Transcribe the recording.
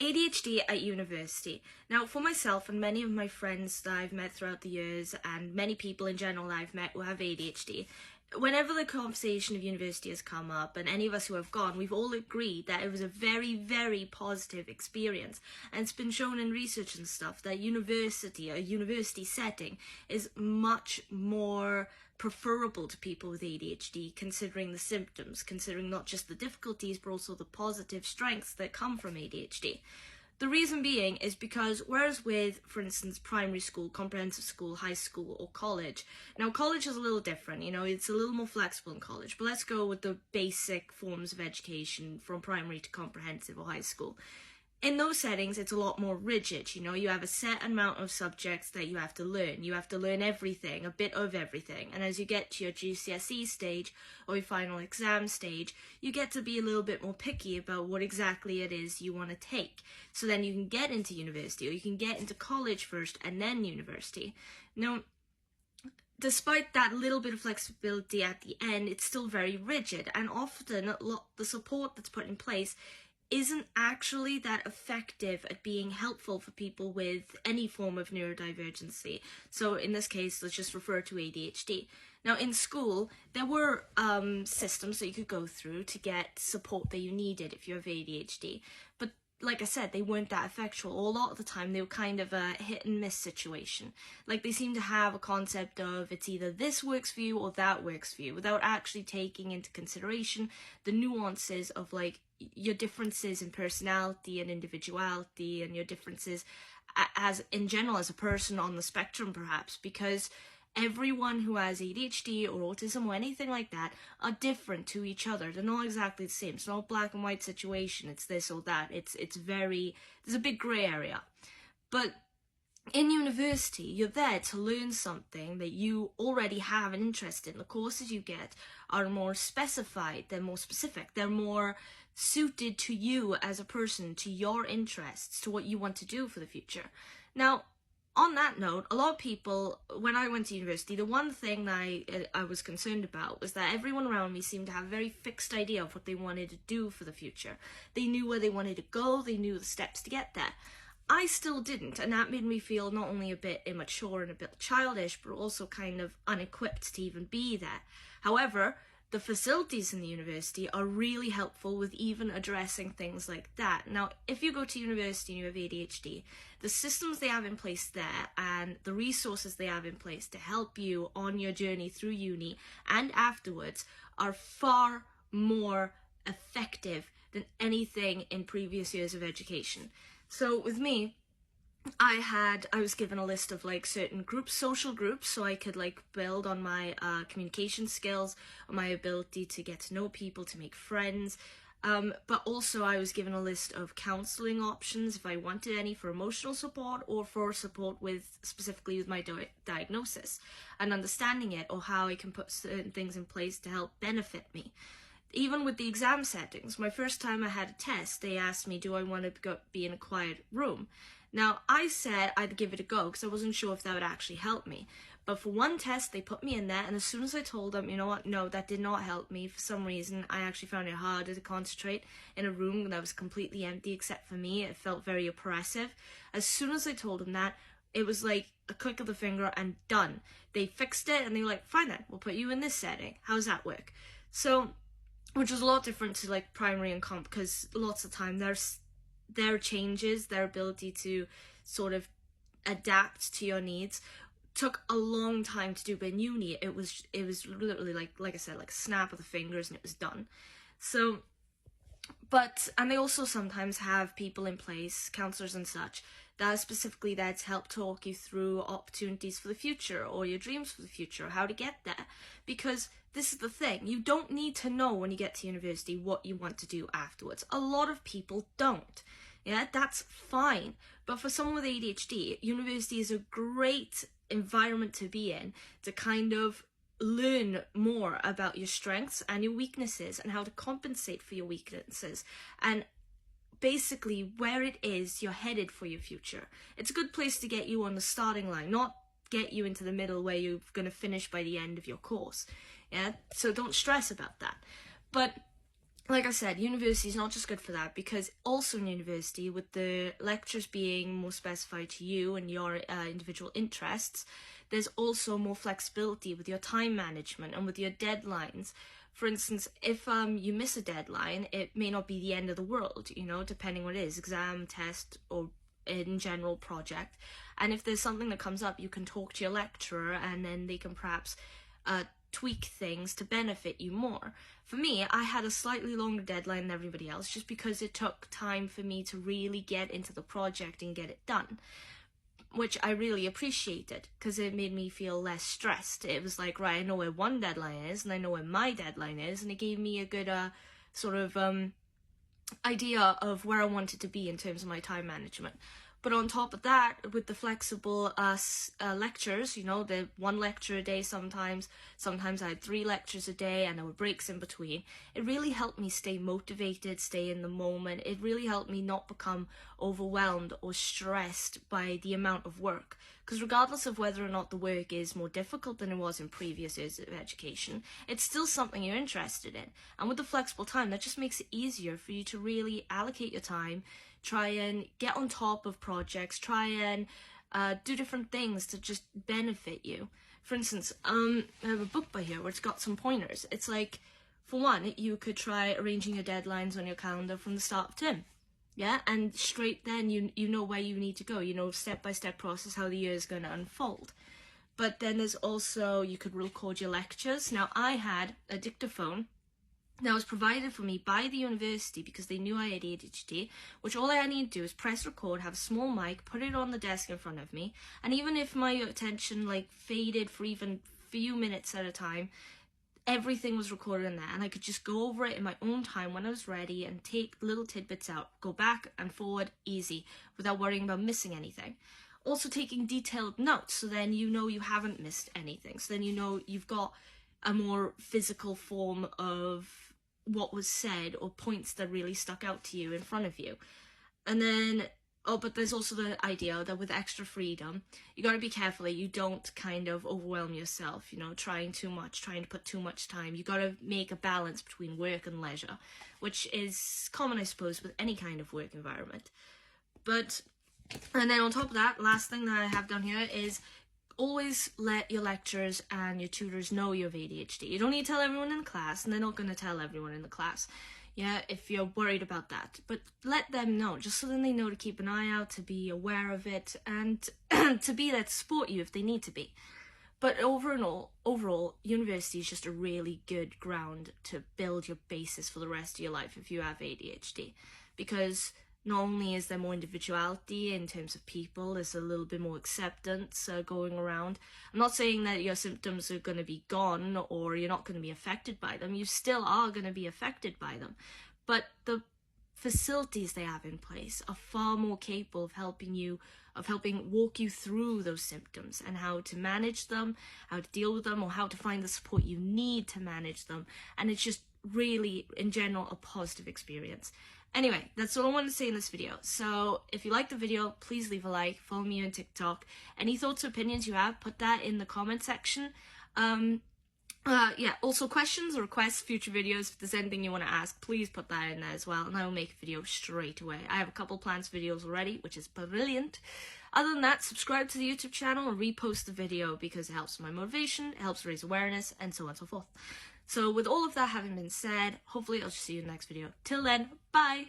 ADHD at university. Now, for myself and many of my friends that I've met throughout the years, and many people in general that I've met who have ADHD, whenever the conversation of university has come up, and any of us who have gone, we've all agreed that it was a very, very positive experience. And it's been shown in research and stuff that a university setting, is much more preferable to people with ADHD, considering the symptoms, considering not just the difficulties, but also the positive strengths that come from ADHD. The reason being is because whereas with, for instance, primary school, comprehensive school, high school, or college, now college is a little different, it's a little more flexible in college, but let's go with the basic forms of education from primary to comprehensive or high school. In those settings, it's a lot more rigid, you have a set amount of subjects that you have to learn. You have to learn everything, a bit of everything. And as you get to your GCSE stage or your final exam stage, you get to be a little bit more picky about what exactly it is you want to take. So then you can get into university, or you can get into college first and then university. Now, despite that little bit of flexibility at the end, it's still very rigid. And often, the support that's put in place isn't actually that effective at being helpful for people with any form of neurodivergency. So in this case, let's just refer to ADHD. Now, in school, there were systems that you could go through to get support that you needed if you have ADHD. But like I said, they weren't that effectual. A lot of the time, they were kind of a hit and miss situation. Like, they seem to have a concept of it's either this works for you or that works for you, without actually taking into consideration the nuances of, like, your differences in personality and individuality, and your differences as in general as a person on the spectrum, perhaps, because everyone who has ADHD or autism or anything like that are different to each other. They're not exactly the same. It's not a black and white situation. It's this or that. There's a big grey area. But in university, you're there to learn something that you already have an interest in. The courses you get are more specified, they're more specific, they're more suited to you as a person, to your interests, to what you want to do for the future. Now, on that note, a lot of people, when I went to university, the one thing that I was concerned about was that everyone around me seemed to have a very fixed idea of what they wanted to do for the future. They knew where they wanted to go, they knew the steps to get there. I still didn't, and that made me feel not only a bit immature and a bit childish, but also kind of unequipped to even be there. However, the facilities in the university are really helpful with even addressing things like that. Now, if you go to university and you have ADHD, the systems they have in place there and the resources they have in place to help you on your journey through uni and afterwards are far more effective than anything in previous years of education. So with me, I was given a list of like certain groups, social groups, so I could like build on my communication skills, on my ability to get to know people, to make friends. But also I was given a list of counselling options if I wanted any, for emotional support or for support specifically with my diagnosis and understanding it, or how I can put certain things in place to help benefit me. Even with the exam settings, my first time I had a test, they asked me, do I want to be in a quiet room? Now, I said I'd give it a go because I wasn't sure if that would actually help me. But for one test, they put me in there, and as soon as I told them, you know what, no, that did not help me. For some reason, I actually found it harder to concentrate in a room that was completely empty except for me. It felt very oppressive. As soon as I told them that, it was like a click of the finger and done. They fixed it, and they were like, fine then, we'll put you in this setting. How does that work? So, which was a lot different to like primary and comp, because lots of time their changes, their ability to sort of adapt to your needs took a long time to do. But in uni, it was literally like I said, like a snap of the fingers and it was done. So, and they also sometimes have people in place, counselors and such, that are specifically there to help talk you through opportunities for the future or your dreams for the future, or how to get there. Because this is the thing, you don't need to know when you get to university what you want to do afterwards. A lot of people don't. Yeah, that's fine. But for someone with ADHD, university is a great environment to be in to kind of learn more about your strengths and your weaknesses and how to compensate for your weaknesses and basically where it is you're headed for your future. It's a good place to get you on the starting line, not get you into the middle where you're going to finish by the end of your course. Yeah, so don't stress about that. But like I said, university is not just good for that, because also in university, with the lectures being more specified to you and your individual interests, there's also more flexibility with your time management and with your deadlines. For instance, if you miss a deadline, it may not be the end of the world, you know, depending what it is, exam, test, or in general project. And if there's something that comes up, you can talk to your lecturer, and then they can perhaps tweak things to benefit you more. For me, I had a slightly longer deadline than everybody else, just because it took time for me to really get into the project and get it done, which I really appreciated, because it made me feel less stressed. It was like, right, I know where one deadline is, and I know where my deadline is, and it gave me a good sort of idea of where I wanted to be in terms of my time management. But on top of that, with the flexible lectures, you know, the one lecture a day sometimes I had 3 lectures a day, and there were breaks in between. It really helped me stay motivated, stay in the moment. It really helped me not become overwhelmed or stressed by the amount of work. Because regardless of whether or not the work is more difficult than it was in previous years of education, it's still something you're interested in. And with the flexible time, that just makes it easier for you to really allocate your time, try and get on top of projects, try and do different things to just benefit you. For instance, I have a book by here where it's got some pointers. It's like, for one, you could try arranging your deadlines on your calendar from the start of term. Yeah, and straight then you know where you need to go. You know, step-by-step process how the year is going to unfold. But then there's also, you could record your lectures. Now, I had a dictaphone that was provided for me by the university because they knew I had ADHD, which all I need to do is press record, have a small mic, put it on the desk in front of me, and even if my attention like faded for even few minutes at a time, everything was recorded in there, and I could just go over it in my own time when I was ready and take little tidbits out, go back and forward easy without worrying about missing anything. Also taking detailed notes, so then you know you haven't missed anything, so then you know you've got a more physical form of what was said or points that really stuck out to you in front of you. And then, but there's also the idea that with extra freedom, you got to be careful that you don't kind of overwhelm yourself, you know, trying too much, trying to put too much time. You got to make a balance between work and leisure, which is common, I suppose, with any kind of work environment. And then on top of that, last thing that I have down here is always let your lecturers and your tutors know you have ADHD. You don't need to tell everyone in the class, and they're not going to tell everyone in the class, yeah, if you're worried about that. But let them know, just so then they know to keep an eye out, to be aware of it, and to be there to support you if they need to be. But overall, university is just a really good ground to build your basis for the rest of your life if you have ADHD. Because not only is there more individuality in terms of people, there's a little bit more acceptance going around. I'm not saying that your symptoms are going to be gone or you're not going to be affected by them. You still are going to be affected by them. But the facilities they have in place are far more capable of helping walk you through those symptoms and how to manage them, how to deal with them, or how to find the support you need to manage them. And it's just really, in general, a positive experience. Anyway, that's all I wanted to say in this video. So if you liked the video, please leave a like, follow me on TikTok. Any thoughts or opinions you have, put that in the comment section. Yeah, also questions or requests, future videos, if there's anything you want to ask, please put that in there as well, and I will make a video straight away. I have a couple plans for videos already, which is brilliant. Other than that, subscribe to the YouTube channel and repost the video because it helps my motivation, it helps raise awareness, and so on and so forth. So with all of that having been said, hopefully I'll just see you in the next video. Till then, bye!